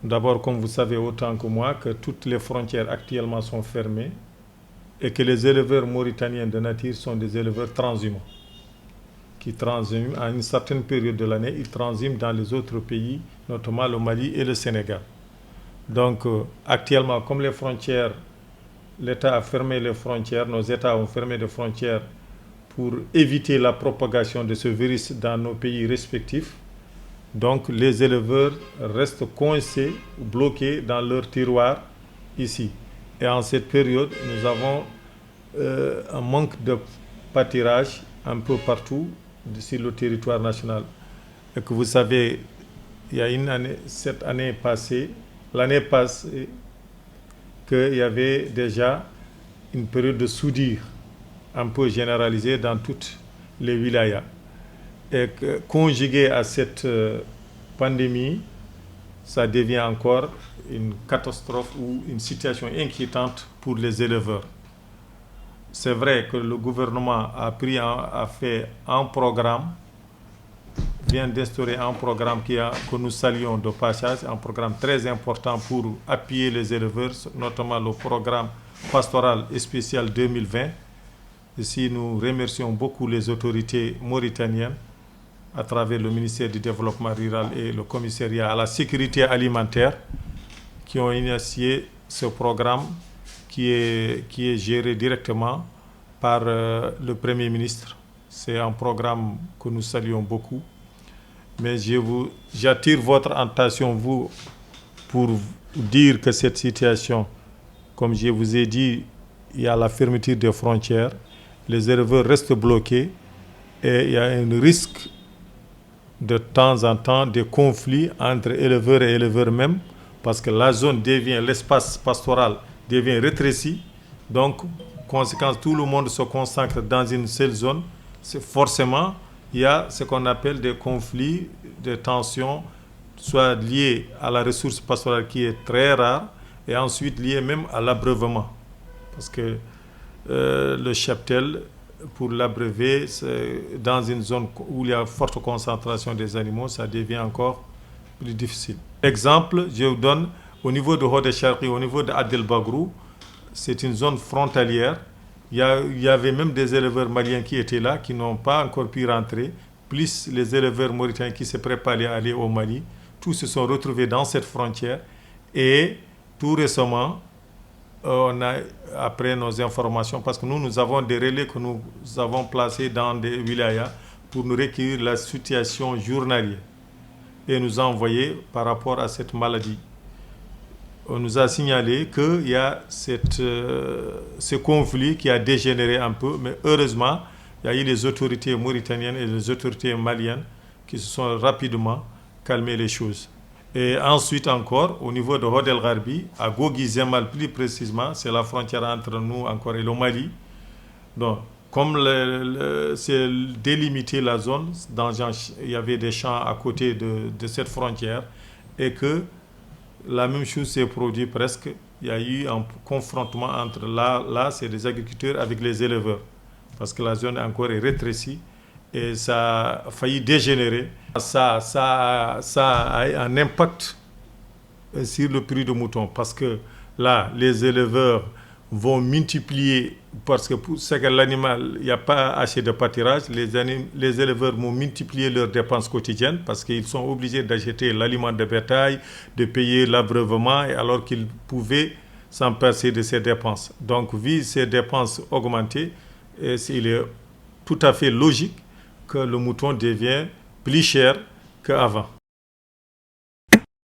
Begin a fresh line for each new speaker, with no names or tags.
D'abord, comme vous savez autant que moi, que toutes les frontières actuellement sont fermées et que les éleveurs mauritaniens de nature sont des éleveurs transhumants, qui transhument à une certaine période de l'année, ils transhument dans les autres pays, notamment le Mali et le Sénégal. Donc, actuellement, comme les frontières, l'État a fermé les frontières, nos États ont fermé les frontières pour éviter la propagation de ce virus dans nos pays respectifs. Donc les éleveurs restent coincés, bloqués dans leur tiroir ici. Et en cette période, nous avons un manque de pâturage un peu partout sur le territoire national. Et que vous savez, il y a une année, cette année passée, l'année passée, qu'il y avait déjà une période de soudure un peu généralisée dans toutes les wilayas. Et que, conjugué à cette pandémie, ça devient encore une catastrophe ou une situation inquiétante pour les éleveurs. C'est vrai que le gouvernement a fait un programme, vient d'instaurer un programme que nous saluons de passage, un programme très important pour appuyer les éleveurs, notamment le programme pastoral et spécial 2020. Ici, nous remercions beaucoup les autorités mauritaniennes à travers le ministère du Développement rural et le commissariat à la sécurité alimentaire qui ont initié ce programme qui est géré directement par le Premier ministre. C'est un programme que nous saluons beaucoup. Mais j'attire votre attention, vous, pour dire que cette situation, comme je vous ai dit, il y a la fermeture des frontières, les éleveurs restent bloqués et il y a un risque de temps en temps des conflits entre éleveurs et éleveurs même, parce que la zone devient, l'espace pastoral devient rétréci. Donc, conséquence, tout le monde se concentre dans une seule zone. Forcément, il y a ce qu'on appelle des conflits, des tensions, soit liés à la ressource pastorale qui est très rare, et ensuite liés même à l'abreuvement. Parce que le cheptel, pour l'abreuver, dans une zone où il y a forte concentration des animaux, ça devient encore plus difficile. Exemple, je vous donne, au niveau de Hodé Charqi, au niveau de Adel Bagrou, c'est une zone frontalière. Il y avait même des éleveurs maliens qui étaient là, qui n'ont pas encore pu rentrer, plus les éleveurs mauritaniens qui se préparaient à aller au Mali. Tous se sont retrouvés dans cette frontière. Et tout récemment, on a, après nos informations, parce que nous avons des relais que nous avons placés dans des wilayas pour nous recueillir la situation journalière et nous envoyer par rapport à cette maladie. On nous a signalé qu'il y a ce conflit qui a dégénéré un peu, mais heureusement, il y a eu les autorités mauritaniennes et les autorités maliennes qui se sont rapidement calmées les choses. Et ensuite encore, au niveau de Hodel Gharbi, à Gogi Zemal plus précisément, c'est la frontière entre nous encore et le Mali. Donc, comme c'est délimité la zone, il y avait des champs à côté de cette frontière, et que la même chose s'est produite presque. Il y a eu un confrontement entre là c'est les agriculteurs avec les éleveurs, parce que la zone encore est rétrécie. Et ça a failli dégénérer. Ça a un impact sur le prix de mouton, parce que là, les éleveurs vont multiplier, parce que pour ce que l'animal, il n'y a pas assez de pâturage, les éleveurs vont multiplier leurs dépenses quotidiennes, parce qu'ils sont obligés d'acheter l'aliment de bétail, de payer l'abreuvement, alors qu'ils pouvaient s'en passer de ces dépenses. Donc, vu ces dépenses augmentées, il est tout à fait logique que le mouton devient plus cher qu'avant.